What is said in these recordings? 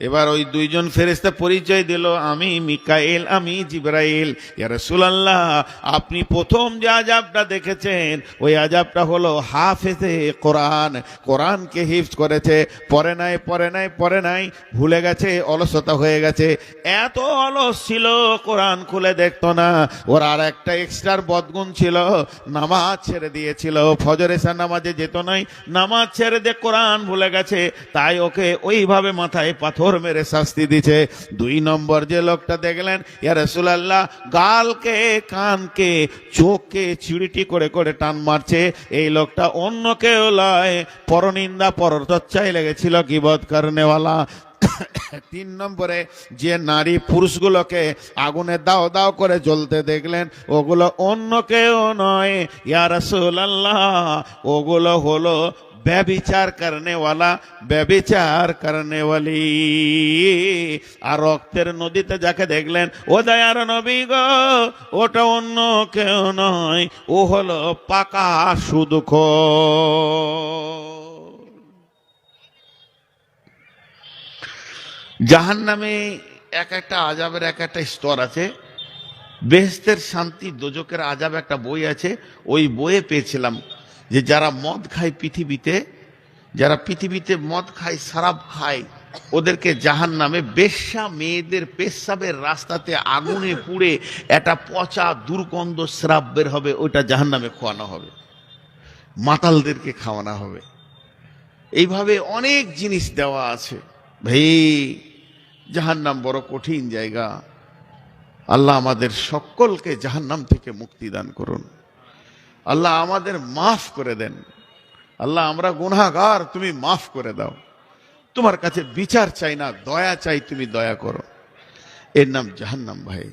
এবার ওই দুইজন ফেরেশতা পরিচয় দিল, আমি মিকাইল, আমি জিবরাইল। ইয়া রাসূলুল্লাহ, আপনি প্রথম যে আযাবটা দেখেছেন ওই আযাবটা হলো হাফেজে কোরআন, কোরআনকে হিফজ করেছে, পড়ে নাই, ভুলে গেছে, অলসতা হয়ে গেছে। এত অলস ছিল, কোরআন খুলে দেখতো না। ওর আর একটা এক্সট্রার বদগুণ ছিল, নামাজ ছেড়ে দিয়েছিল, ফজর এশা নামাজে যেত নাই, নামাজ ছেড়ে দিয়ে কোরআন ভুলে গেছে, তাই ওকে ওইভাবে মাথায় পাথর মেরে শাস্তি দিছে। 2 নম্বর যে লোকটা দেখলেন, ইয়া রাসূলুল্লাহ, গালকে, কানকে, চোখকে চিড়িটি করে করে টান মারছে, এই লোকটা অন্য কেউ লয়, পরনিন্দা পরচর্চায় লেগেছিল, গীবত করনেওয়ালা। 3 নম্বরে যে নারী পুরুষগুলোকে আগুনে দাও দাও করে জ্বলতে দেখলেন, ওগুলো অন্য কেউ নয় ইয়া রাসূলুল্লাহ, ওগুলো হলো ব্যভিচার করনেওয়ালা, ব্যভিচার করনেওয়ালি। আর রক্তের নদীতে যাকে দেখলেন, ও দয়ার নবী গো, ওটা অন্য কেউ নয়, ও হলো পাকা সুদখোর। জাহান্নামে এক একটা আযাবের এক একটা স্তর আছে। বেহেশতের শান্তি, দোজকের আযাব একটা বই আছে, ওই বইয়ে পেয়েছিলাম যে যারা মদ খায় পৃথিবীতে, যারা পৃথিবীতে মদ খায়, শরাব খায়, ওদেরকে জাহান্নামে বেশ্যা মেয়েদের পেশাবের রাস্তাতে আগুনে পুড়ে একটা পচা দুর্গন্ধ শ্রাব বের হবে, ওইটা জাহান্নামে খোয়ানো হবে, মাতালদেরকে খাওয়ানো হবে। এইভাবে অনেক জিনিস দেওয়া আছে। ভাই, জাহান্নাম বড় কঠিন জায়গা। আল্লাহ আমাদের সকলকে জাহান্নাম থেকে মুক্তি দান করুন। আল্লাহ আমাদের মাফ করে দেন। আল্লাহ, আমরা গুনাহগার, তুমি মাফ করে দাও। তোমার কাছে বিচার চাই না, দয়া চাই, তুমি দয়া করো। এর নাম জাহান্নাম ভাই,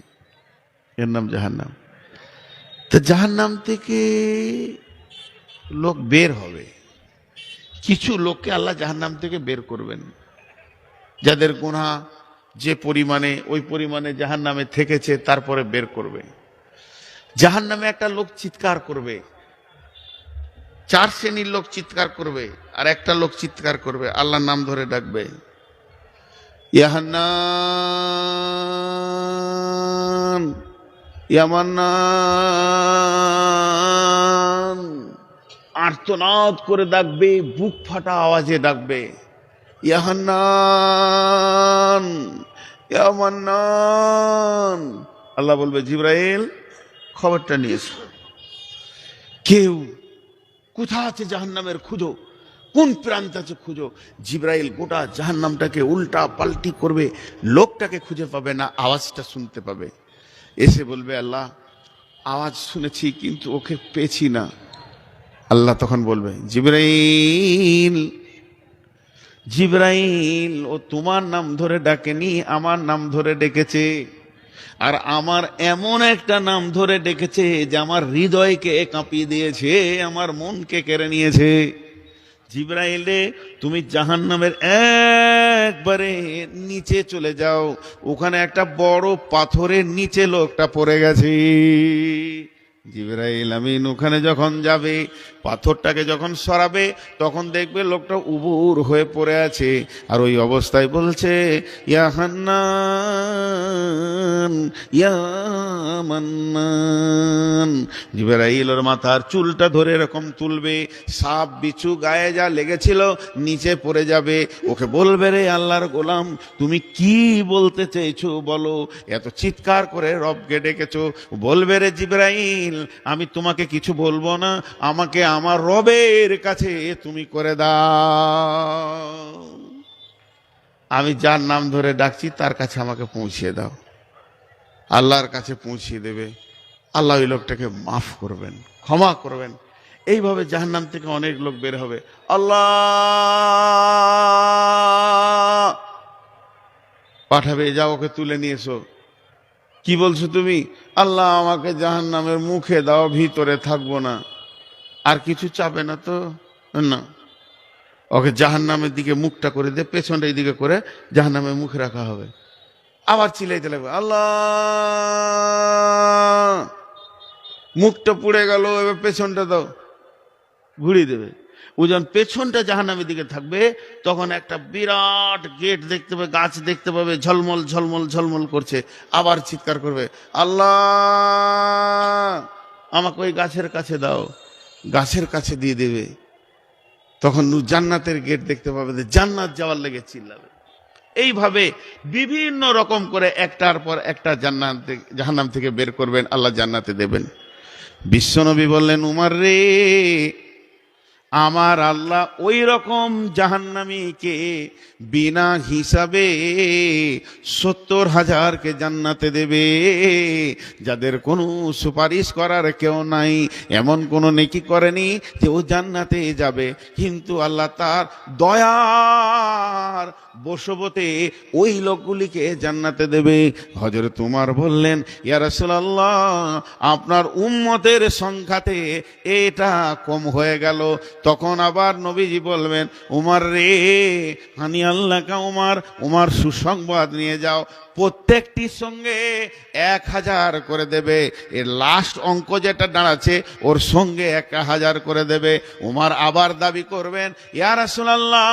এর নাম জাহান্নাম। তো জাহান্নাম থেকে লোক বের হবে, কিছু লোককে আল্লাহ জাহান্নাম থেকে বের করবেন, যাদের গুনাহ যে পরিমাণে, ওই পরিমাণে জাহান্নামে থেকেছে, তারপরে বের করবে। জাহান্নামে একটা লোক চিৎকার করবে, 4 শ্রেণীর লোক চিৎকার করবে, আর একটা লোক চিৎকার করবে, আল্লাহর নাম ধরে ডাকবে, ইয়া হান্নান, ইয়া মান্নান, আর্তনাদ করে ডাকবে, বুক ফাটা আওয়াজে ডাকবে, ইয়া হান্নান, ইয়া মান্নান। আল্লাহ বলবে, জিবরাইল, খবরটা নিয়ে এসো। কেউ কোথা আছে জাহান্নামের, খুঁজো, কোন প্রান্ত আছে খুঁজো। জিবরাইল গোটা জাহান্নামটাকে উল্টা পাল্টি করবে, লোকটাকে খুঁজে পাবে না, আওয়াজটা শুনতে পাবে। এসে বলবে, আল্লাহ, আওয়াজ শুনেছি কিন্তু ওকে পেয়েছি না। আল্লাহ তখন বলবে, জিবরাইল, জিবরাইল, ও তোমার নাম ধরে ডাকেনি, আমার নাম ধরে ডেকেছে। আর আমার এমন একটা নাম ধরে ডেকেছে যে আমার হৃদয়কে কাঁপিয়ে দিয়েছে, আমার মনকে কেড়ে নিয়েছে। জিবরাইলে, তুমি জাহান্নামের একবারে নিচে চলে যাও, ওখানে একটা বড় পাথরের নিচে লোকটা পড়ে গেছে। জিবরাইল আমিন ওখানে যখন যাবে, পাথরটাকে যখন সরাবে, তখন দেখবে লোকটা উবুর হয়ে পড়ে আছে, আর ওই অবস্থায় বলছে, ইয়া হান্নান, ইয়া মান্নান। জিবরাইল ওর মাথার চুলটা ধরে এরকম তুলবে, সাপ বিছু গায়ে যা লেগেছিল নিচে পড়ে যাবে। ওকে বলবে, রে আল্লাহর গোলাম, তুমি কি বলতে চেয়েছো বলো, এত চিৎকার করে রবকে ডেকেছো। বলবে, রে জিবরাইল, আমি তোমাকে কিছু বলবো না, আমাকে আমার রবের কাছে তুমি করে দাও। আমি যার নাম ধরে ডাকছি তার কাছে আমাকে পৌঁছিয়ে দাও। আল্লাহর কাছে পৌঁছিয়ে দেবে। আল্লাহ ওই লোকটাকে মাফ করবেন, ক্ষমা করবেন। এইভাবে জাহান্নাম থেকে অনেক লোক বের হবে। আল্লাহ পাঠাবে, যাও ওকে তুলে নিয়ে এসো। কি বলছো তুমি? আল্লাহ আমাকে জাহান্নামের মুখে দাও, ভিতরে থাকবো না। আর কিছু চাবে না তো? না, ওকে জাহান্নামের দিকে মুখটা করে দিয়ে, পেছনটা এই দিকে করে জাহান্নামের মুখে রাখা হবে। আবার চিলাইতে লাগবে, আল্লাহ, মুখটা পুড়ে গেল, এবার পেছনটা দাও, ঘুরিয়ে দেবে। ও যখন পেছনটা জাহান্নামের দিকে থাকবে তখন একটা বিরাট গেট দেখতে পাবে, গাছ দেখতে পাবে, ঝলমল ঝলমল ঝলমল করছে। আবার চিৎকার করবে, আল্লাহ আমাকে ওই গাছের কাছে দাও। গাছের কাছে দিয়ে দেবে। তখন জান্নাতের গেট দেখতে পাবে, জান্নাত যাওয়ার লেগে চিল্লাবে। এইভাবে বিভিন্ন রকম করে একটার পর একটা জাহান্নাম থেকে বের করবেন, আল্লাহ জান্নাতে দেবেন। বিশ্বনবী বললেন, উমর রে, আমার আল্লাহ ওই রকম জাহান্নামীকে বিনা হিসাবে 70,000কে জান্নাতে দেবে, যাদের কোনো সুপারিশ করার কেউ নাই, এমন কোনো নেকি করেনি যে ও জান্নাতে যাবে, কিন্তু আল্লাহ তার দয়ার বশবতে ওই লোকগুলিকে জান্নাতে দেবে। হযরত উমর বললেন, ইয়া রাসূলুল্লাহ, আপনার উম্মতের সংখ্যাতে এটা কম হয়ে গেল। তখন আবার নবীজি বলবেন, উমর রে, হানি আল্লাহ কা উমর, উমর সুসংবাদ নিয়ে যাও, প্রত্যেকটির সঙ্গে 1000 করে দেবে। এর লাস্ট অঙ্ক যেটা দাঁড়াচ্ছে ওর সঙ্গে 1000 করে দেবে। উমর আবার দাবি করবেন, ইয়া রাসূলুল্লাহ,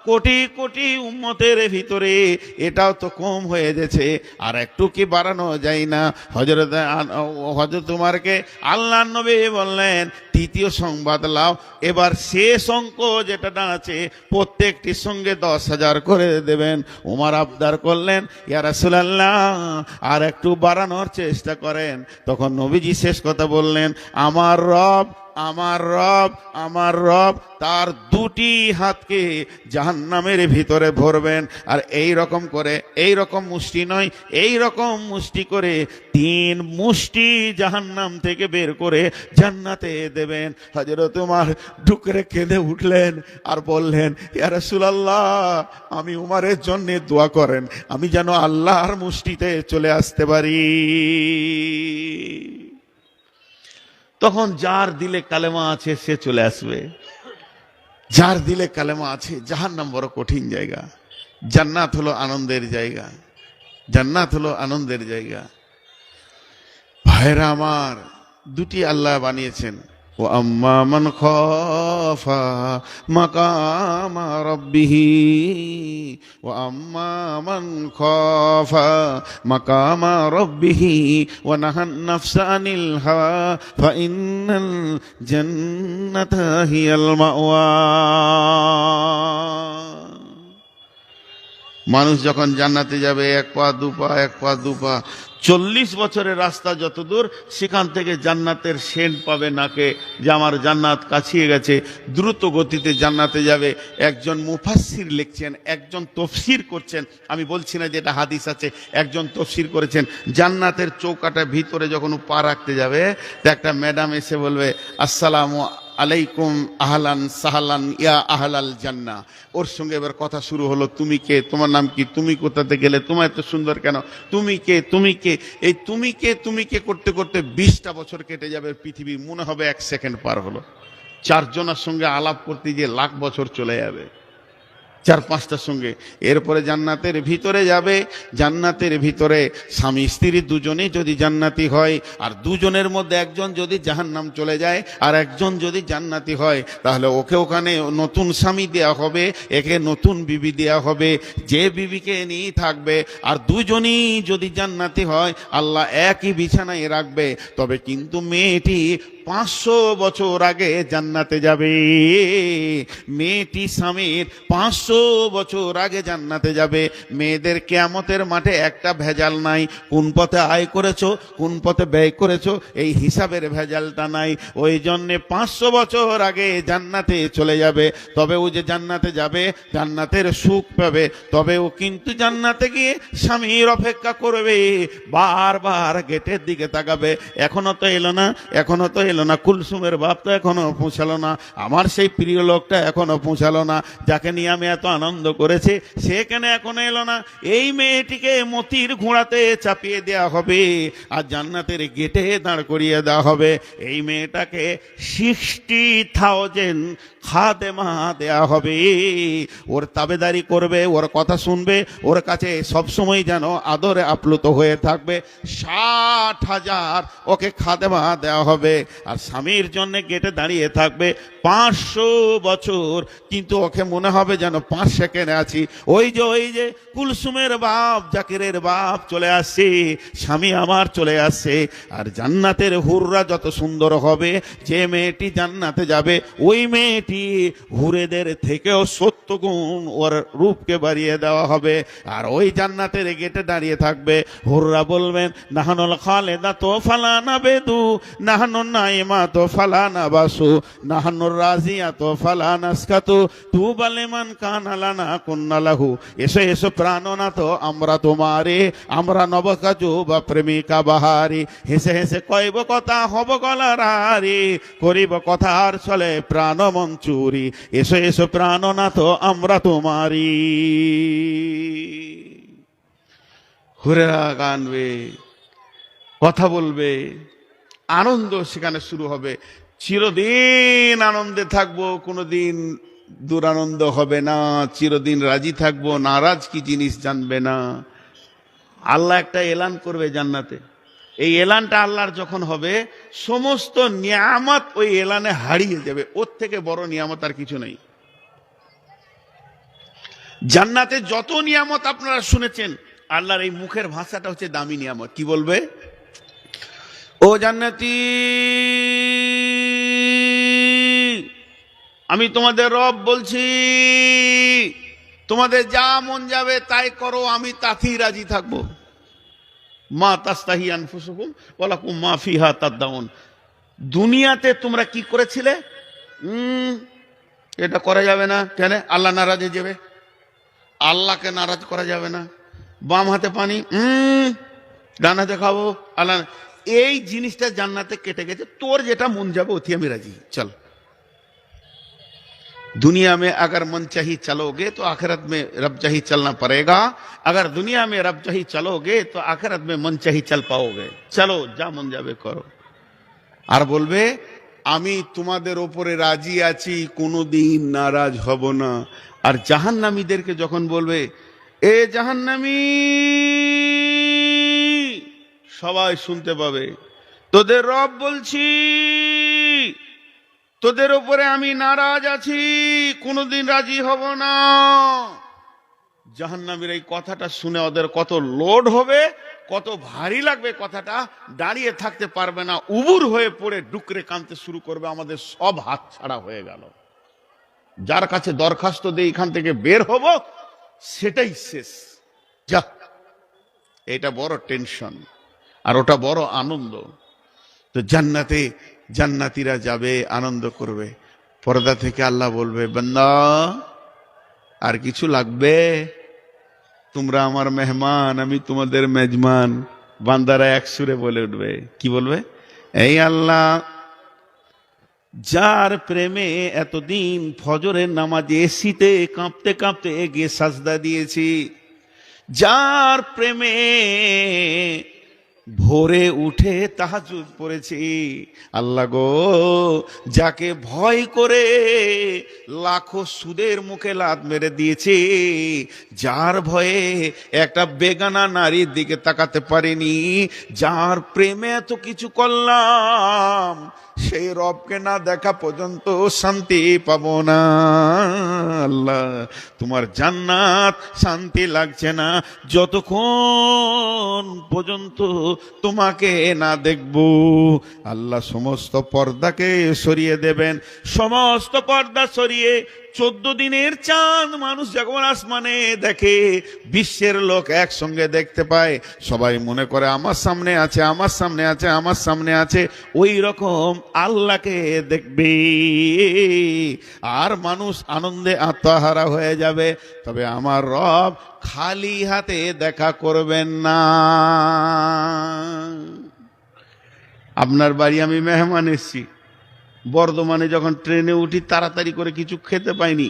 কোটি কোটি উম্মতের ভিতরে এটাও তো কম হয়ে গেছে, আর একটু কি বাড়ানো যায় না? হযরত উমরকে আল্লাহর নবী বললেন, তৃতীয় সংবাদ লাও, এবার শেষ অঙ্ক যেটা দাঁড়াচ্ছে প্রত্যেকটির সঙ্গে 10,000 করে দেবেন। উমর আবদার করলেন, ইয়া রাসূলুল্লাহ, আর একটু বাড়ানোর চেষ্টা করেন। তখন নবীজি শেষ কথা বললেন, আমার রব, আমার রব, আমার রব তার দুটি হাতকে জাহান্নামের ভিতরে ভরবেন, আর এই রকম করে, এই রকম মুষ্টি নয়, এই রকম মুষ্টি করে 3 মুষ্টি জাহান্নাম থেকে বের করে জান্নাতে দেবেন। হযরত উমর ঢুকরে কেঁদে উঠলেন আর বললেন, ইয়া রাসূলুল্লাহ, আমি উমরের জন্য দোয়া করেন, আমি যেন আল্লাহর মুষ্টিতে চলে আসতে পারি। তখন যার দিলে কালেমা আছে সে চলে আসবে, যার দিলে কালেমা আছে। জাহান্নাম বড় কঠিন জায়গা, জান্নাত হলো আনন্দের জায়গা, জান্নাত হলো আনন্দের জায়গা। ভাইরা আমার, দুটি আল্লাহ বানিয়েছেন, ও আম্মা মান খাফা মাকামা রাব্বিহি, ও আম্মা মান খাফা মাকামা রাব্বিহি ওয়া নাহান নাফসা আনিল হাওয়া ফাইন্নাল জান্নাতা হিয়াল মাওয়া। মানুষ যখন জান্নাতে যাবে, 1 পা 2 পা, 1 পা 2 পা, 40 বছরের রাস্তা যত দূর, সেখান থেকে জান্নাতের সেন্ট পাবে নাকে, যে আমার জান্নাত কাছিয়ে গেছে, দ্রুত গতিতে জান্নাতে যাবে। একজন মুফাসসির লিখছেন, একজন তাফসীর করছেন, আমি বলছি না যে এটা হাদিস আছে, একজন তাফসীর করেছেন, জান্নাতের চৌকাটার ভিতরে যখন পা রাখতে যাবে, তো একটা ম্যাডাম এসে বলবে, আসসালামু আলাইকুম আহলান সাহলান ইয়া আহলাল জান্নাহ। ওর সঙ্গে এবার কথা শুরু হলো, তুমি কে, তোমার নাম কি, তুমি কোথাতে গেলে, তোমার এত সুন্দর কেন, তুমি কে, তুমি কে। এই তুমি কে তুমি কে করতে করতে 20টা বছর কেটে যাবে, পৃথিবী মনে হবে 1 সেকেন্ড পার হলো। 4 জনের সঙ্গে আলাপ করতে গিয়ে লাখ বছর চলে যাবে, 4-5টার সঙ্গে। এরপরে জান্নাতের ভিতরে যাবে, জান্নাতের ভিতরে স্বামী স্ত্রী দুজনেই যদি জান্নাতি হয়, আর দুজনের মধ্যে একজন যদি জাহান্নাম চলে যায় আর একজন যদি জান্নাতি হয়, তাহলে ওকে ওখানে নতুন স্বামী দেয়া হবে, একে নতুন বিবি দেয়া হবে, যে বিবিকে নিয়ে থাকবে। আর দুজনই যদি জান্নাতি হয়, আল্লাহ একই বিছানায় রাখবে। তবে কিন্তু মেয়েটি 500 বছর আগে জান্নাতে যাবে, মেয়েটি স্বামীর 500 বছর আগে জান্নাতে যাবে। মেয়েদের কিয়ামতের মাঠে একটা ভেজাল নাই, কোন পথে আয় করেছো, কোন পথে ব্যয় করেছো, এই হিসাবের ভেজালটা নাই। ওই জন্যে 500 বছর আগে জান্নাতে চলে যাবে। তবে ও যে জান্নাতে যাবে, জান্নাতের সুখ পাবে, তবে ও কিন্তু জান্নাতে গিয়ে স্বামীর অপেক্ষা করবে, বারবার গেটের দিকে তাকাবে, এখনো তো এলো না, এখনো তো এলো না, কুলসুমের বাপ তো এখনো পৌঁছালো না, আমার সেই প্রিয় লোকটা এখনো পৌঁছালো না, যাকে নিয়ে আমি এত আনন্দ করেছি সে কেন এখনো এলো না। এই মেয়েটিকে মতির ঘোড়াতে চাপিয়ে দেওয়া হবে আর জান্নাতের গেটে দাঁড় করিয়ে দেওয়া হবে। এই মেয়েটাকে 60,000 খাদেমা দেয়া হবে, ওর তাবেদারি করবে, ওর কথা শুনবে, ওর কাছে সবসময় যেন আদরে আপ্লুত হয়ে থাকবে। 60,000 ওকে খাদেমা দেওয়া হবে। আর স্বামীর জন্য গেটে দাঁড়িয়ে থাকবে 500 বছর, কিন্তু ওকে মনে হবে যেন 5 সেকেন্ডে আছি। ওই যে কুলসুমের বাপ, জাকিরের বাপ চলে আসছে, স্বামী আমার চলে আসছে। আর জান্নাতের হুররা যত সুন্দর হবে, যে মেয়েটি জান্নাতে যাবে ওই মেয়েটি হুরেদের থেকেও 70 গুণ ওর রূপকে বাড়িয়ে দেওয়া হবে। আর ওই জান্নাতের গেটে দাঁড়িয়ে থাকবে, হুররা বলবেন নাহানুল খালেদা তো ফালানা বেদু, নাহানুন নাইমা তো ফালানা বাসু, নাহানুর রাজিয়া তো ফালানা স্কাতু, তু বালেমান কানালানা কুন্নালাহু। এসো এসো প্রাণনা তো আমরা তোমারে, আমরা নবকাজু বা প্রেমিকা বাহারি। হেসে হেসে কইব কথা হব গলারারি, করিব কথার চলে প্রাণ মঞ্চুরি। এসো এসো প্রাণনা তো আমরা তোমারি। হুরেরা গানবে, কথা বলবে, আনন্দ সেখানে শুরু হবে। চিরদিন আনন্দে থাকবো, কোনোদিন দুরানন্দ হবে না। চিরদিন রাজি থাকবো, নারাজ কি জিনিস জানবে না। আল্লাহ একটা এলান করবে জান্নাতে। এই এলানটা আল্লাহর যখন হবে, সমস্ত নিয়ামত ওই এলানে হারিয়ে যাবে। ওর থেকে বড় নিয়ামত আর কিছু নেই। জান্নাতে যত নিয়ামত আপনারা শুনেছেন, আল্লাহর এই মুখের ভাষাটা হচ্ছে দামি নিয়ামত। কি বলবে? ও জান্নাতি, আমি তোমাদের রব বলছি, তোমাদের যা মন যাবে তাই করো, আমি তাতেই রাজি থাকবো। মা তাস্তাহি আনফুসুকুম ওয়ালাকুম মা ফিহা তাদদাউন। দুনিয়াতে তোমরা কি করেছিলে? এটা করা যাবে না। কেন? আল্লাহ নারাজ হয়ে যাবে। আল্লাহকে নারাজ করা যাবে না। বাম হাতে পানি, ডান হাতে খাবো, আল্লাহ। এই জিনিসটা জান্নাতে কেটে গেছে। তোর যেটা মন যাবে ওতে আমি রাজি, চল। दुनिया में अगर मन चाही चलोगे तो आखिरत में रब चाही चलना पड़ेगा। अगर दुनिया में रब चाही चलोगे तो आखिरत में मन चाही चल पाओगे। चलो, जा मन जावे करो। আর বলবে আমি তোমাদের ওপরে রাজি আছি, কোনোদিন নারাজ হব না। আর জাহান্নামীদেরকে যখন বলবে এ জাহান্নামী, সবাই শুনতে পাবে, তোদের রব বলছি, তোদের উপরে আমি নারাজ আছি, কোনোদিন রাজি হব না। জাহান্নামীর এই কথাটা শুনে ওদের কত লোড হবে, কত ভারী লাগবে কথাটা। দাঁড়িয়ে থাকতে পারবে না, উবুর হয়ে পড়ে ডুকরে কাঁদতে শুরু করবে, আমাদের সব হাত ছাড়া হয়ে গেল। যার কাছে দরখাস্ত দিয়ে এখান থেকে বের হব, সেটাই শেষ। যা, এটা বড় টেনশন আর ওটা বড় আনন্দ। তো জান্নাতে জান্নাতীরা যাবে, আনন্দ করবে। পর্দা থেকে আল্লাহ বলবে, বান্দা আর কিছু লাগবে? তোমরা আমার মেহমান, আমি তোমাদের মেজমান। বান্দারা এক সুরে বলে উঠবে, কি বলবে? এই আল্লাহ, যার প্রেমে এতদিন ফজরের নামাজে এসিতে কাঁপতে কাঁপতে গিয়ে সাজদা দিয়েছি, যার প্রেমে ভোরে উঠে তাহাজ্জুদ পড়েছি, আল্লাহ গো, যাকে ভয় করে লাখো সুদের মুখে লাত মেরে দিয়েছি, যার ভয়ে একটা বেগানা নারীর দিকে তাকাতে পারিনি, যার প্রেমে এত কিছু করলাম, সেই রবকে না দেখা পর্যন্ত শান্তি পাবো না। আল্লাহ, তোমার জান্নাত শান্তি লাগছে না যতক্ষণ পর্যন্ত তোমাকে না দেখব। আল্লাহ সমস্ত পর্দাকে সরিয়ে দেবেন। সমস্ত পর্দা সরিয়ে 14 দিনের চাঁদ মানুষ যখন আসমানে দেখে, বিশ্বের লোক একসঙ্গে দেখতে পায়, সবাই মনে করে আমার সামনে আছে, আমার সামনে আছে, আমার সামনে আছে। ওই রকম আল্লাহকে দেখবে আর মানুষ আনন্দে আত্মহারা হয়ে যাবে। তবে আমার রব খালি হাতে দেখা করবেন না। আপনার বাড়ি আমি মেহমান এসছি, বর্ধমানে যখন ট্রেনে উঠি তাড়াতাড়ি করে কিছু খেতে পাইনি,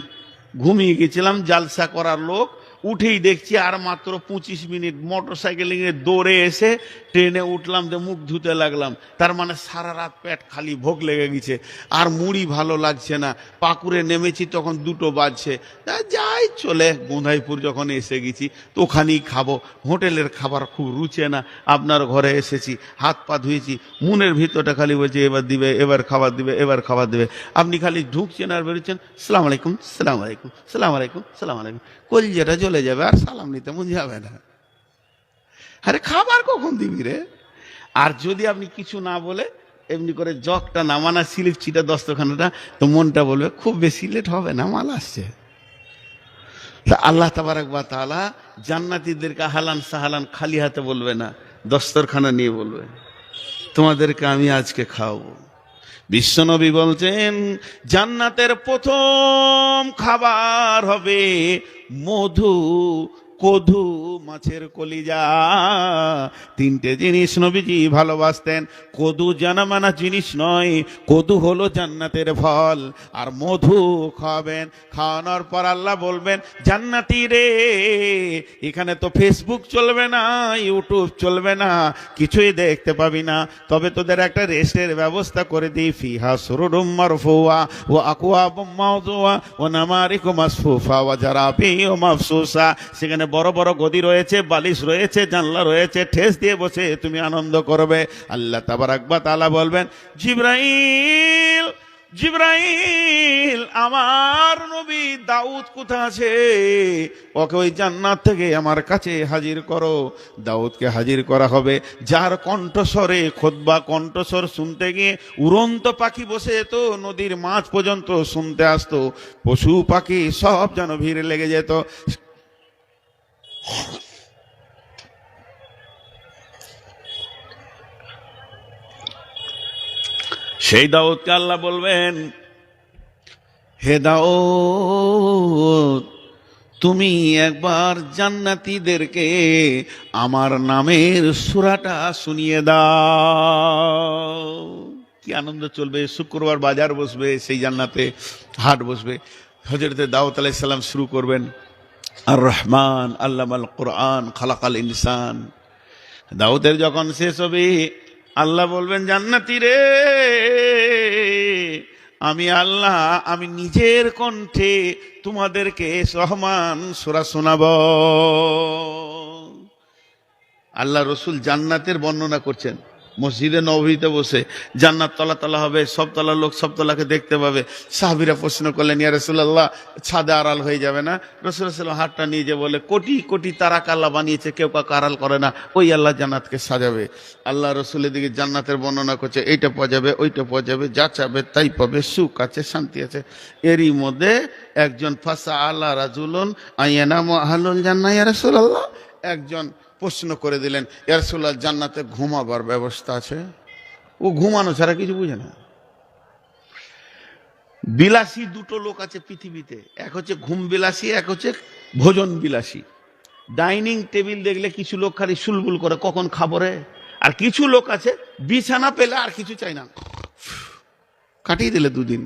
ঘুমিয়ে গেছিলাম। জালসা করার লোক উঠেই দেখছি আর মাত্র 25 মিনিট মোটর সাইকেলিং এ দৌড়ে এসে ট্রেনে উঠলাম, যে মুখ ধুতে লাগলাম। তার মানে সারা রাত পেট খালি, ভোগ লেগে গেছে, আর মুড়ি ভালো লাগছে না। পাকুড়ে নেমেছি তখন 2টো বাজছে। তা যাই চলে গোঁধাইপুর যখন এসে গেছি তো ওখানেই খাবো, হোটেলের খাবার খুব রুচে না। আপনার ঘরে এসেছি, হাত পা ধুয়েছি, মনের ভিতরটা খালি বলছে এবার দিবে, এবার খাবার দিবে, এবার খাবার দিবে। আপনি খালি ঢুকছেন আর বেরোচ্ছেন, সালাম আলাইকুম, সালাম আলাইকুম, সালাম আলাইকুম, সালাম আলাইকুম। কলিজাটা চলে যাবে, আর সালাম নিতে মন যাবে না। আরে খাবার কখন দিবি রে? আর যদি আপনি কিছু না বলে এমনি করে জগটা নামানা, স্লিপ চিটা দস্তখানাটা, তো মনটা বলবে খুব বেশি লেট হবে না, মাল আসছে। তা আল্লাহ তাবারাক ওয়া তাআলা জান্নাতীদেরকে হালান সাহালান খালি হাতে বলবে না, দস্তরখানা নিয়ে বলবে তোমাদেরকে আমি আজকে খাওয়াবো। বিশ্বনবী বলছেন জান্নাতের প্রথম খাবার হবে মধু, কদু, মাছের কলিজা। 3টে জিনিস নবীজি ভালোবাসতেন। কদু জানামানা জিনিস নয়, কদু হলো জান্নাতের ফল। আর মধু খাবেন, খাওয়ানোর পর আল্লাহ বলবেন জান্নাতি রে, এখানে তো ফেসবুক চলবে না, ইউটিউব চলবে না, কিছুই দেখতে পাবি না, তবে তোদের একটা রেস্টের ব্যবস্থা করে দিই। ফিহা সুরুরুম মারফুয়া ওয়া আকওয়াবুম মাওদুয়া ওয়া নামারিকু মাসফুফা ওয়া জারাবিউ মাফসুসা। সেখানে বড় বড় গদি রয়েছে, বালিশ রয়েছে, জানলা রয়েছে, ঠেস দিয়ে বসে তুমি আনন্দ করবে। আল্লাহ তাবারাক ওয়া তাআলা বলবেন জিবরাইল, জিবরাইল আমার নবী দাউদ কোথা আছে, ওকে ওই জান্নাত থেকে আমার কাছে হাজির করো। দাউদকে হাজির করা হবে, যার কণ্ঠস্বরে খুতবা, কণ্ঠস্বর শুনতে গিয়ে উড়ন্ত পাখি বসে যেত, নদীর মাছ পর্যন্ত শুনতে আসতো, পশু পাখি সব যেন ভিড় লেগে যেত। সেই দাউদকে আল্লাহ বলবেন হে দাউদ, তুমি একবার জান্নাতীদেরকে আমার নামের সূরাটা শুনিয়ে দাও। কি আনন্দ চলবে! শুক্রবার বাজার বসবে, সেই জান্নাতে হাট বসবে। হযরত দাউদ আলাইহিস সালাম শুরু করবেন আর রহমান আল্লামাল কোরআন খালাকাল ইনসান। দাউদের যখন শেষ হবে আল্লাহ বলবেন জান্নাতি রে, আমি আল্লাহ আমি নিজের কণ্ঠে তোমাদেরকে রহমান সূরা শোনাব। আল্লাহ রসুল জান্নাতের বর্ণনা করছেন মসজিদে নববীতে বসে। জান্নাত তলা তলা হবে, সব তলার লোক সব তলাকে দেখতে পাবে। সাহাবীরা প্রশ্ন করলেন ইয়া রাসূলুল্লাহ, ছাদে আড়াল হয়ে যাবে না? রাসূল সাল্লাল্লাহু আলাইহি ওয়াসাল্লাম হাতটা নিয়ে যে বলে কোটি কোটি তারাকে আল্লাহ বানিয়েছে, কেউ কাউকে আড়াল করে না, ওই আল্লাহ জান্নাতকে সাজাবে। আল্লাহ রসুলের দিকে জান্নাতের বর্ণনা করছে, এইটা পাওয়া যাবে, ওইটা পাওয়া যাবে, যা চাবে তাই পাবে, সুখ আছে, শান্তি আছে। এরই মধ্যে একজন ফাসা আল্লাহ রাজুলুন আইয়ানামু আহলুল জান্নাহ ইয়া রাসূলুল্লাহ, একজন প্রশ্ন করে দিলেন ইয়া রাসূলুল্লাহ জান্নাতে ঘুমাবার ব্যবস্থা আছে? ও ঘুমানো ছাড়া কিছু বুঝে না। বিলাসী 2টো লোক আছে পৃথিবীতে, এক হচ্ছে ঘুম বিলাসী, এক হচ্ছে ভোজন বিলাসী। ডাইনিং টেবিল দেখলে কিছু লোক খালি সুলবুল করে কখন খাবো রে, আর কিছু লোক আছে বিছানা পেলে আর কিছু চাই না, কাটিয়ে দিলে 2 দিন।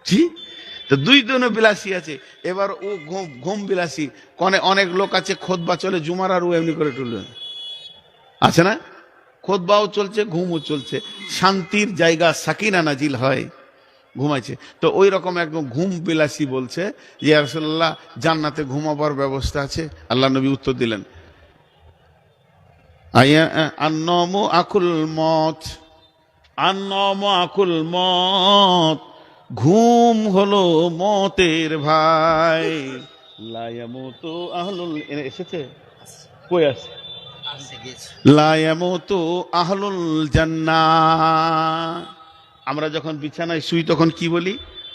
জি, তো 2 জনে বিলাসী আছে। এবার ও ঘুম বিলাসী। অনেক লোক আছে খুতবা চলে জুমার, আর ও এমনি করে টুলে আছে না, খুতবাও চলছে, ঘুমও চলছে, শান্তির জায়গা সাকিনা নাজিল হয়, ঘুমাইছে। তো ওই রকম একদম ঘুম বিলাসী বলছে ইয়া রাসূলুল্লাহ জান্নাতে ঘুমাবার ব্যবস্থা আছে? আল্লাহ নবী উত্তর দিলেন আন-নাওমু আকুল মত, আন-নাওমু আকুল মত, ঘুম হলো মতের ভাই। লা ইয়ামুতু আহলুল, এসেছে কই আছে, লা ইয়ামুতু আহলুল জান্নাহ। আমরা যখন বিছানায় শুই তখন কি বলি?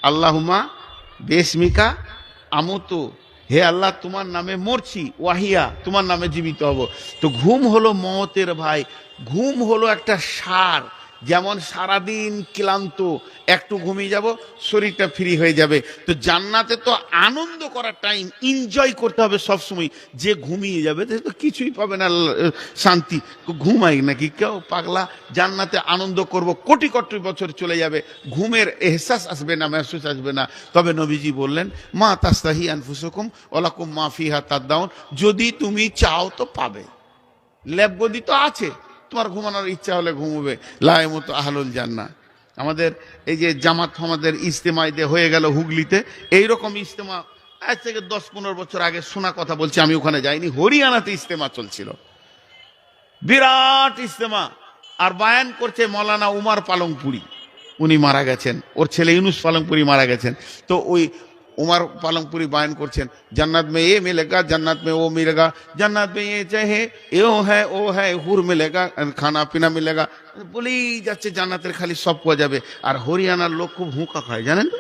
আল্লাহুম্মা বিসমিকা আমুতু, হে আল্লাহ তোমার নামে মরছি, ওয়াহিয়া তোমার নামে জীবিত হব। তো ঘুম হলো মতের ভাই, ঘুম হলো একটা সার, যেমন সারাদিন ক্লান্ত, একটু ঘুমিয়ে যাব, শরীরটা ফ্রি হয়ে যাবে। তো জান্নাতে তো আনন্দ করার টাইম, এনজয় করতে হবে সবসময়। যে ঘুমিয়ে যাবে সে তো কিছুই পাবে না শান্তি। ঘুমাই নাকি কেউ পাগলা? জান্নাতে আনন্দ করব, কোটি কোটি বছর চলে যাবে, ঘুমের এহসাস আসবে না, মেহসুস আসবে না। তবে নবীজি বললেন, মা তাস্তাহি আনফুসুকুম ওয়ালাকুম মা ফিহা তাদদাউন, যদি তুমি চাও তো পাবে। ল্যাব গদি তো আছে, তোমার ঘুমানোর ইচ্ছা হলে ঘুমোবে। লায়মত আহলুল জান্নাহ। আমাদের এই যে জামাত আমাদের ইজতেমাইতে হয়ে গেল হুগলিতে, এইরকম ইজতেমা আজ থেকে 10-15 বছর আগে শোনা কথা বলছি, আমি ওখানে যাইনি। হরিয়ানাতে ইজতেমা চলছিল, বিরাট ইজতেমা। আর বায়ান করছে মৌলানা উমার পালংপুরি, উনি মারা গেছেন, ওর ছেলে ইউনুস পালংপুরি মারা গেছেন। তো ওই उमर पालंगपुरी बयान करছেন, जन्नत में ये मिलेगा, जन्नत में वो मिलेगा, जन्नत में ये चाहे यो है वो है, हुर मिलेगा, खाना पीना मिलेगा, বলেই যাচ্ছে জান্নাতের খালি সব পাওয়া যাবে। আর হরিয়ানার লোক খুব হুঁকা খায়, জানেন তো?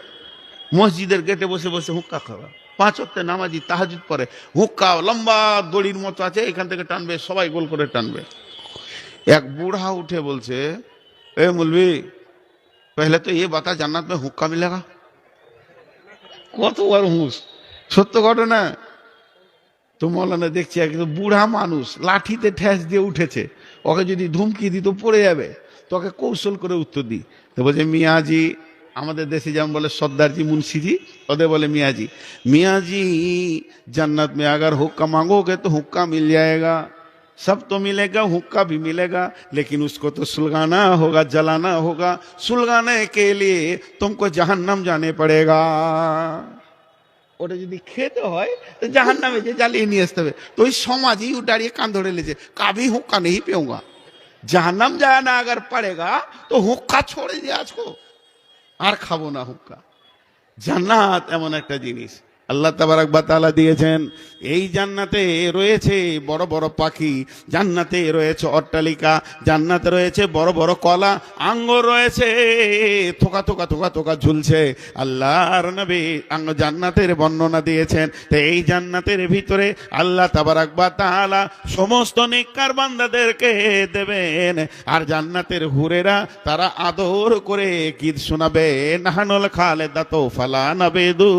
মসজিদের গেটে বসে বসে হুক্কা খাওয়া, 5 ওয়াক্তে নামাজি তাহাজ্জুদ পড়ে, হুক্কা লম্বা দড়ির মতো আছে, এখান থেকে টানবে, সবাই গোল করে টানবে। এক বুড়া উঠে বলছে, এ মৌলভি पहले तो ये बता जन्नत में हुक्का मिलेगा। কত বড় হুঁশ, সত্য ঘটনা। তো মৌলানা দেখছি একদম বুড়া মানুষ লাঠিতে ঠেস দিয়ে উঠেছে, ওকে যদি ধুমকি দিত পড়ে যাবে, তোকে কৌশল করে উত্তর দিই। তো বলছে, মিয়াজি, আমাদের দেশে যেমন বলে সর্দারজি মুন্সিজি, ওদের বলে মিয়াজি, मियाजी जन्नत में अगर हुक्का मांगोगे तो हुक्का मिल जाएगा, सब तो मिलेगा, हुक्का भी मिलेगा, लेकिन उसको तो सुलगाना होगा, जलाना होगा, सुलगाने के लिए तुमको जहन्नम जाने पड़ेगा। ওটা যদি খেতে হয় তো জাহান্নামে যে জ্বালিয়ে নিয়ে আসতে হবে। তো ওই সমাজই দাঁড়িয়ে কান ধরে লেছে, কাভি হুক্কা নেই পেউঙ্গা, জাহান্নাম जाना अगर पड़ेगा तो হুক্কা छोड़ दिया আজকো, আর খাবো না হুক্কা। জান্নাত এমন একটা জিনিস আল্লাহ তাবারক ওয়া তাআলা দিয়েছেন। এই জান্নাতে রয়েছে বড় বড় পাখি, জান্নাতে রয়েছে অট্টালিকা, জান্নাতে রয়েছে বড় বড় কলা, আঙ্গুর রয়েছে, থোকা থোকা থোকা থোকা ঝুলছে। আল্লাহর নবী জান্নাতের বর্ণনা দিয়েছেন। তো এই জান্নাতের ভিতরে আল্লাহ তাবারক ওয়া তাআলা সমস্ত নেককার বান্দাদেরকে দেবেন। আর জান্নাতের হুরেরা তারা আদর করে গীত শোনাবে, নাহানুল খালেদাতু ফালা নাবেদু,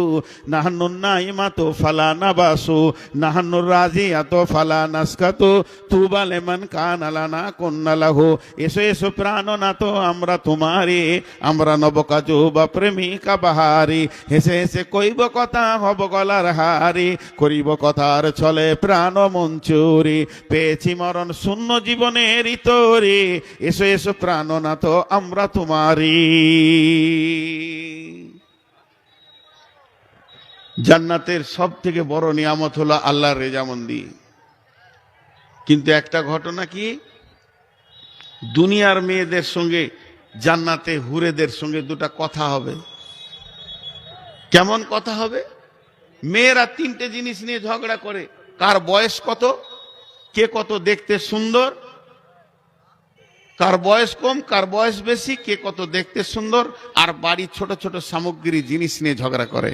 নাহানুন নাইমাতু ফালা নাবাসু, নাহানুর রাজিয়াতু ফালা নাসকাতু, তুবা লিমান কানা লানা কুন্না লাহু। এসো এসো প্রাণনাথ আমরা তোমারি, আমরা নবকাজুবা প্রেমিকা বাহারি, হেসে হেসে কইব কথা হব গলার হারি, করিব কথার চলে প্রাণ মঞ্চুরি, পেয়েছি মরণ শূন্য জীবনের তরি, এসো এসো প্রাণনাথ আমরা তোমারি। জান্নাতের সব থেকে বড় নিয়ামত হলো আল্লাহর রেজামন্দি। কিন্তু একটা ঘটনা কি, দুনিয়ার মেয়েদের সঙ্গে জান্নাতে হুরেদের সঙ্গে দুটা কথা হবে। কেমন কথা হবে? মেয়েরা 3টে জিনিস নিয়ে ঝগড়া করে, কার বয়স কত, কে কত দেখতে সুন্দর, কার বয়স কম কার বয়স বেশি, কে কত দেখতে সুন্দর, আর বাড়ির ছোট ছোট সামগ্রী জিনিস নিয়ে ঝগড়া করে।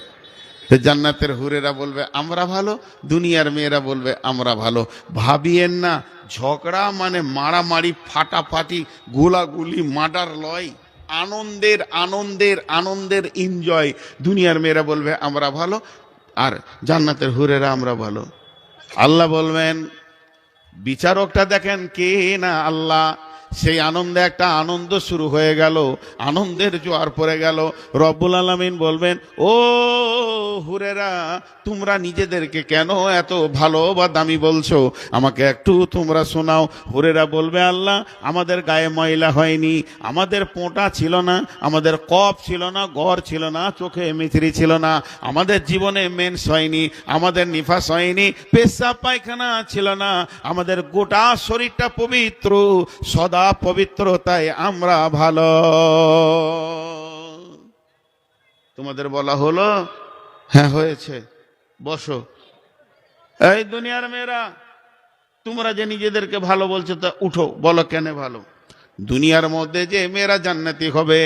জান্নাতের হুরেরা বলবে আমরা ভালো, দুনিয়ার মেয়েরা বলবে আমরা ভালো। ভাবিয়েন না ঝগড়া মানে মারামারি, ফাটাফাটি, গোলাগুলি, মার্ডার লয়, আনন্দের আনন্দের আনন্দের এনজয়। দুনিয়ার মেয়েরা বলবে আমরা ভালো, আর জান্নাতের হুরেরা আমরা ভালো। আল্লাহ বলবেন, বিচারকটা দেখেন কে না আল্লাহ। সেই আনন্দে একটা আনন্দ শুরু হয়ে গেল, আনন্দের জোয়ার পড়ে গেল। রব্বুল আলামিন বলবেন, ও হুরেরা তোমরা নিজেদেরকে কেন এত ভালো বা দামি বলছো, আমাকে একটু তোমরা শোনাও। হুরেরা বলবে, আল্লাহ আমাদের গায়ে ময়লা হয়নি, আমাদের পোঁটা ছিল না, আমাদের কফ ছিল না, গড় ছিল না, চোখে মিচড়ি ছিল না, আমাদের জীবনে মেন্স হয়নি, আমাদের নিফাস হয়নি, পেশাব পায়খানা ছিল না, আমাদের গোটা শরীরটা পবিত্র, সদা পবিত্রতায় আমরা ভালো। তোমাদের বলা হলো, হ্যাঁ হয়েছে, বসো। এই দুনিয়ার মেয়েরা তোমরা যে নিজেদেরকে ভালো বলছো, তা উঠো, বলো কেন ভালো। দুনিয়ার মধ্যে যে মেয়েরা জান্নাতি হবে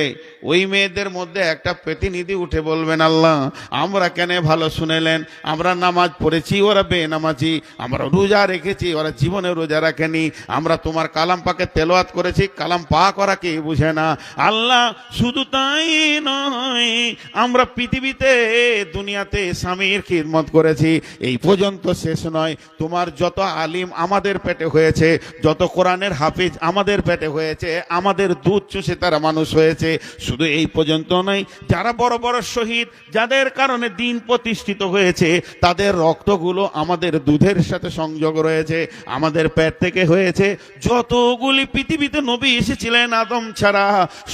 ওই মেয়েদের মধ্যে একটা প্রতিনিধি উঠে বলবেন, আল্লাহ আমরা কেন ভালো শুনেলেন, আমরা নামাজ পড়েছি ওরা বেনামাজি, আমরা রোজা রেখেছি ওরা জীবনে রোজা রাখেনি, আমরা তোমার কালাম পাকে তেলাওয়াত করেছি কালাম পাক ওরা কে বুঝে না। আল্লাহ শুধু তাই নয়, আমরা পৃথিবীতে দুনিয়াতে স্বামীর খিদমত করেছি, এই পর্যন্ত শেষ নয়, তোমার যত আলিম আমাদের পেটে হয়েছে, যত কোরআনের হাফিজ আমাদের পেটে হয়েছে, আমাদের দুধ চুষে তারা মানুষ হয়েছে, শুধু এই পর্যন্ত নয়, যারা বড় বড় শহীদ যাদের কারণে দিন প্রতিষ্ঠিত হয়েছে তাদের রক্তগুলো আমাদের দুধের সাথে সংযোগ রয়েছে, আমাদের পেট থেকে হয়েছে। যতগুলি পৃথিবীতে নবী এসেছিলেন আদম ছাড়া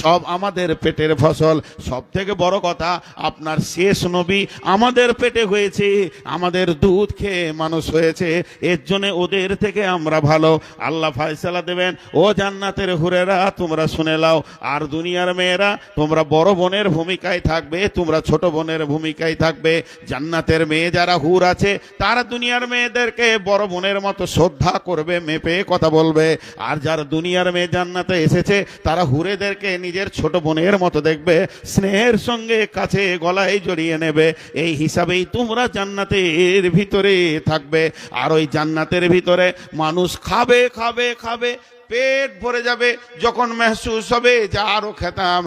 সব আমাদের পেটের ফসল। সব থেকে বড় কথা, আপনার শেষ নবী আমাদের পেটে হয়েছে, আমাদের দুধ খেয়ে মানুষ হয়েছে, এর জন্য ওদের থেকে আমরা ভালো। আল্লাহ ফয়সালা দেবেন, ও জান্নাতের হুরেরা তোমরা শুনে নাও, আর দুনিয়ার মেয়েরা তোমরা বড় বোনের ভূমিকায় থাকবে, তোমরা ছোট বোনের ভূমিকায় থাকবে। জান্নাতের মেয়ে যারা হুর আছে তারা দুনিয়ার মেয়েদেরকে বড় বোনের মতো শ্রদ্ধা করবে, মেপে কথা বলবে, আর যারা দুনিয়ার মেয়ে জান্নাতে এসেছে তারা হুরেদেরকে নিজের ছোট বোনের মতো দেখবে, স্নেহের সঙ্গে কাছে গলায় জড়িয়ে নেবে। এই হিসাবেই তোমরা জান্নাতের ভিতরে থাকবে। আর ওই জান্নাতের ভিতরে মানুষ খাবে খাবে খাবে, পেট ভরে যাবে, যখন মেহসুস হবে যা আরো খেতাম।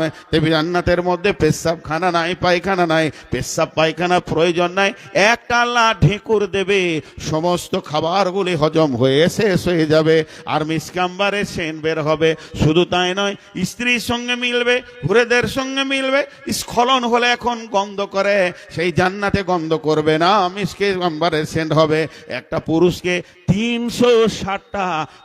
জান্নাতের মধ্যে পেশাব খানা নাই, পায়খানা নাই, পেশাব পায়খানা প্রয়োজন নাই, একটা আল্লাহ ঢেকুর দেবে, সমস্ত খাবারগুলি হজম হয়ে শেষ হয়ে যাবে, আর মিসকাম্বারে সেন বের হবে। শুধু তাই নয়, স্ত্রীর সঙ্গে মিলবে, হুরেদের সঙ্গে মিলবে। স্খলন হলে এখন গন্ধ করে, সেই জান্নাতে গন্ধ করবে না, মিসকাম্বারের সেন্ট হবে। একটা পুরুষকে 360টা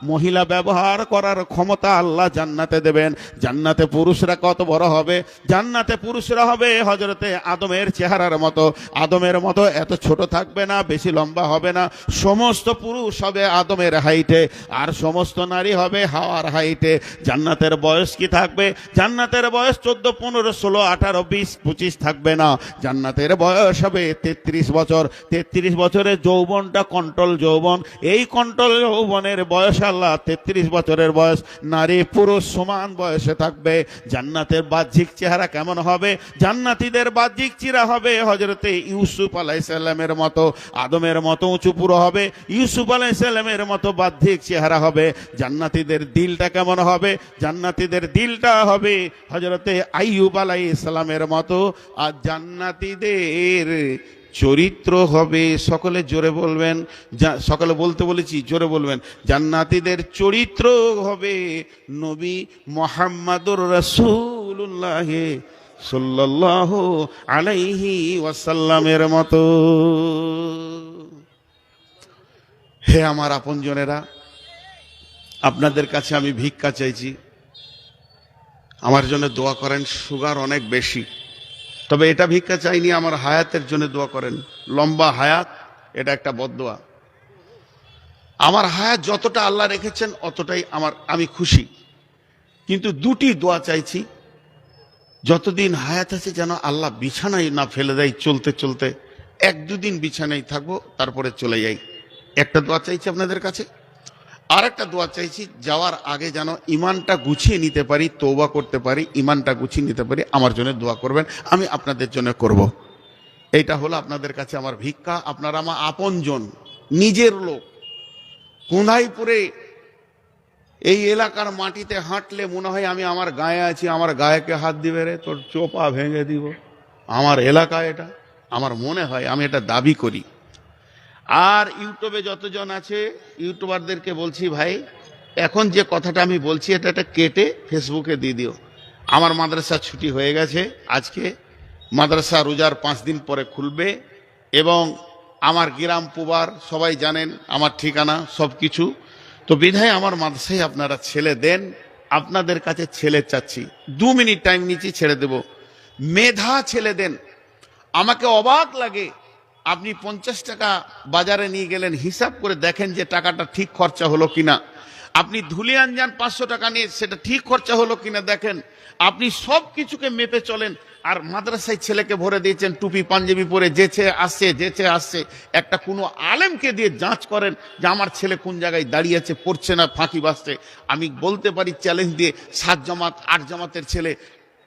মহিলা ব্যবহার করার ক্ষমতা আল্লাহ জান্নাতে দেবেন। জান্নাতে পুরুষরা কত বড় হবে, জান্নাতে পুরুষরা হবে হযরতে আদমের চেহারার মতো, আদমের মতো এত ছোট থাকবে না, বেশি লম্বা হবে না, সমস্ত পুরুষ হবে আদমের হাইটে, আর সমস্ত নারী হবে হাওয়ার হাইটে। জান্নাতের বয়স কি থাকবে? জান্নাতের বয়স 14, 15, 16, 18, 20, 25 থাকবে না, জান্নাতের বয়স হবে 33 বছর। 33 বছরের যৌবনটা কন্ট্রোল যৌবন, এই কন্ট্রোল যৌবনের বয়স আল্লাহ 33 বছরের বয়স, নারী পুরুষ সমান বয়সে থাকবে। জান্নাতের বাহ্যিক চেহারা কেমন হবে? জান্নাতীদের বাহ্যিক চেহারা হবে হযরতে ইউসুফ আলাইহিস সালামের মতো, আদমের মতো উঁচু পুরো হবে, ইউসুফ আলাইহিস সালামের মতো বাহ্যিক চেহারা হবে। জান্নাতীদের দিলটা কেমন হবে? জান্নাতীদের দিলটা হবে হযরতে আইয়ুব আলাইহিস সালামের মতো, আর জান্নাতীদের চরিত্র হবে, সকলে জোরে বলবেন, সকলে বলতে বলেছি জোরে বলবেন, জান্নাতীদের চরিত্র হবে নবী মুহাম্মদুর রাসূলুল্লাহ সাল্লাল্লাহু আলাইহি ওয়াসাল্লামের মতো। হে আমার আপনজনেরা, আপনাদের কাছে আমি ভিক্ষা চাইছি, আমার জন্য দোয়া করেন। সুগার অনেক বেশি, তবে এটা ভিক্ষা চাইনি, আমার হায়াতের জন্য দোয়া করেন। লম্বা হায়াত এটা একটা বদদোয়া। আমার হায়াত যতটা আল্লাহ রেখেছেন অতটাই আমি খুশি, কিন্তু দুটি দোয়া চাইছি, যতদিন হায়াত আছে যেন আল্লাহ বিছানায় না ফেলে দেয়, চলতে চলতে 1-2 দিন বিছানায় থাকবো তারপরে চলে যাই। একটা দোয়া চাইছি আপনাদের কাছে। আর একটা দোয়া চাইছি, যাওয়ার আগে যেন ইমানটা গুছিয়ে নিতে পারি, তওবা করতে পারি, ইমানটা গুছিয়ে নিতে পারি। আমার জন্য দোয়া করবেন, আমি আপনাদের জন্য করব। এইটা হলো আপনাদের কাছে আমার ভিক্ষা। আপনারা আমার আপনজন, নিজের লোক। কোঁধাইপুরে এই এলাকার মাটিতে হাঁটলে মনে হয় আমি আমার গায়ে আছি, আমার গায়েকে হাত দিবে রে তোর চোপা ভেঙে দিব। আমার এলাকা এটা, আমার মনে হয়, আমি এটা দাবি করি। আর ইউটিউবে যতজন আছে ইউটিউবারদেরকে বলছি, ভাই এখন যে কথাটা আমি বলছি এটা কেটে ফেসবুকে দিয়ে দিও। আমার মাদ্রাসা ছুটি হয়ে গেছে, আজকে মাদ্রাসা রোজার 5 দিন পরে খুলবে, এবং আমার গ্রাম পুবার সবাই জানেন, আমার ঠিকানা সব কিছু। তো বিধায় আমার মাদ্রাসায় আপনারা ছেলে দেন, আপনাদের কাছে ছেলে চাচ্ছি। 2 মিনিট টাইম নিচ্ছি, ছেড়ে দেব। মেধা ছেলে দেন। আমাকে অবাক লাগে, আপনি 50 টাকা বাজারে নিয়ে গেলেন, হিসাব করে দেখেন যে টাকাটা ঠিক খরচা হলো কিনা। আপনি ধুলিয়ান যান 500 টাকা নিয়ে, সেটা ঠিক খরচা হলো কিনা দেখেন। আপনি সব কিছুকে মেপে চলেন। আর মাদ্রাসায় ছেলেকে ভরে দিয়েছেন টুপি পাঞ্জাবি পরে, যেচে আসছে। একটা কোনো আলেমকে দিয়ে যাঁচ করেন যে আমার ছেলে কোন জায়গায় দাঁড়িয়ে আছে, পড়ছে না, ফাঁকি বাজছে। আমি বলতে পারি চ্যালেঞ্জ দিয়ে, 7 জামাত 8 জামাতের ছেলে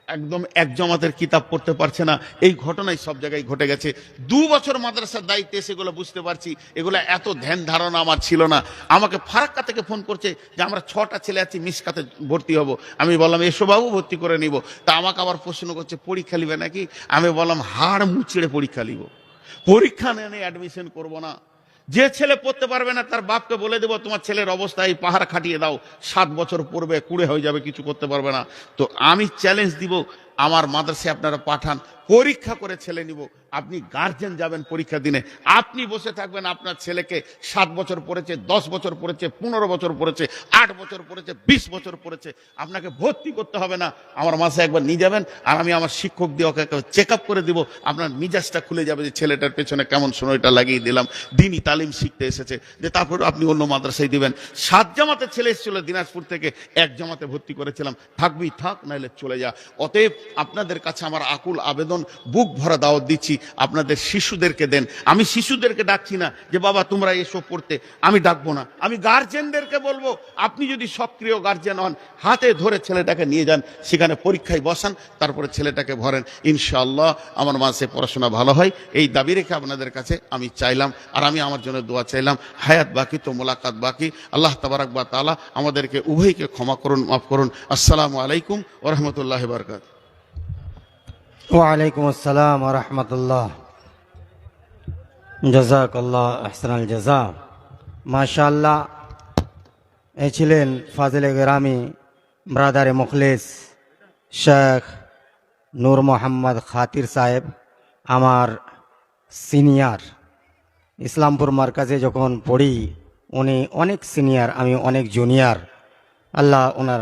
একদম 1 জামাতের কিতাব পড়তে পারছে না। এই ঘটনাই সব জায়গায় ঘটে গেছে। 2 বছর মাদ্রাসার দায়িত্বে এসে এগুলো বুঝতে পারছি। এগুলো এত ধ্যান ধারণা আমার ছিল না। আমাকে ফারাক্কা থেকে ফোন করছে যে আমরা 6টা ছেলে আছি, মিসকাতে ভর্তি হব। আমি বললাম এসো বাবু, ভর্তি করে নিব। তা আমাকে আবার প্রশ্ন করছে পরীক্ষা নিবে নাকি। আমি বললাম হাড় মুচড়ে পরীক্ষা নিব, পরীক্ষা নিয়ে অ্যাডমিশন করব না। যে ছেলে পড়তে পারবে না তার বাপকে বলে দেবো তোমার ছেলের অবস্থা এই, পাহাড় খাটিয়ে দাও, 7 বছর পড়বে, কুড়ে হয়ে যাবে, কিছু করতে পারবে না। তো আমি চ্যালেঞ্জ দিব, আমার মাদ্রাসায় আপনারা পাঠান, পরীক্ষা করে ছেলে নিব। আপনি গার্জেন যাবেন পরীক্ষা দিনে, আপনি বসে থাকবেন আপনার ছেলেকে 7 বছর পড়েছে, 10 বছর পড়েছে, 15 বছর পড়েছে, 8 বছর পড়েছে, 20 বছর পড়েছে, আপনাকে ভর্তি করতে হবে না। আমার মাসে একবার নিয়ে যাবেন, আর আমি আমার শিক্ষক দিয়ে ওকে চেক আপ করে দিব। আপনার মিজাজটা খুলে যাবে যে ছেলেটার পেছনে কেমন সময়টা লাগিয়ে দিলাম, দিনই তালিম শিখতে এসেছে। যে তারপর আপনি অন্য মাদ্রাসায় দিবেন। 7 জামাতের ছেলে এসেছিল দিনাজপুর থেকে, 1 জামাতে ভর্তি করেছিলাম। থাকবি থাক, নাহলে চলে যা। অতএব আপনাদের কাছে আমার আকুল আবেদন, বুক ভরা দাওয়াত দিচ্ছি, আপনাদের শিশুদেরকে দেন। আমি শিশুদেরকে ডাকছি না যে বাবা তোমরা এসো পড়তে, আমি ডাকবো না। আমি গার্জেনদেরকে বলবো, আপনি যদি সক্রিয় গার্জেন হন, হাতে ধরে ছেলেটাকে নিয়ে যান, সেখানে পরীক্ষায় বসান, তারপরে ছেলেটাকে ভরেন। ইনশাআল্লাহ আমার মাসে পড়াশোনা ভালো হয়, এই দাবি রেখে আপনাদের কাছে আমি চাইলাম। আর আমি আমার জন্য দোয়া চাইলাম। হায়াত বাকি তো মোলাকাত বাকি। আল্লাহ তাবারাক ওয়া তাআলা আমাদেরকে উভয়কে ক্ষমা করুন, মাফ করুন। আসসালামু আলাইকুম ওয়া রাহমাতুল্লাহি ওয়া বারাকাতুহু। ওয়ালাইকুম আসসালাম ওয়া রাহমাতুল্লাহ। জাযাকাল্লাহ আহসানাল জাযা। মাশাআল্লাহ, এই ছিলেন ফাজিলে গেরামি ব্রাদারে মুখলিস শেখ নূর মোহাম্মদ খাতির সাহেব, আমার সিনিয়র। ইসলামপুর মার্কাজে যখন পড়ি উনি অনেক সিনিয়র, আমি অনেক জুনিয়র। আল্লাহ ওনার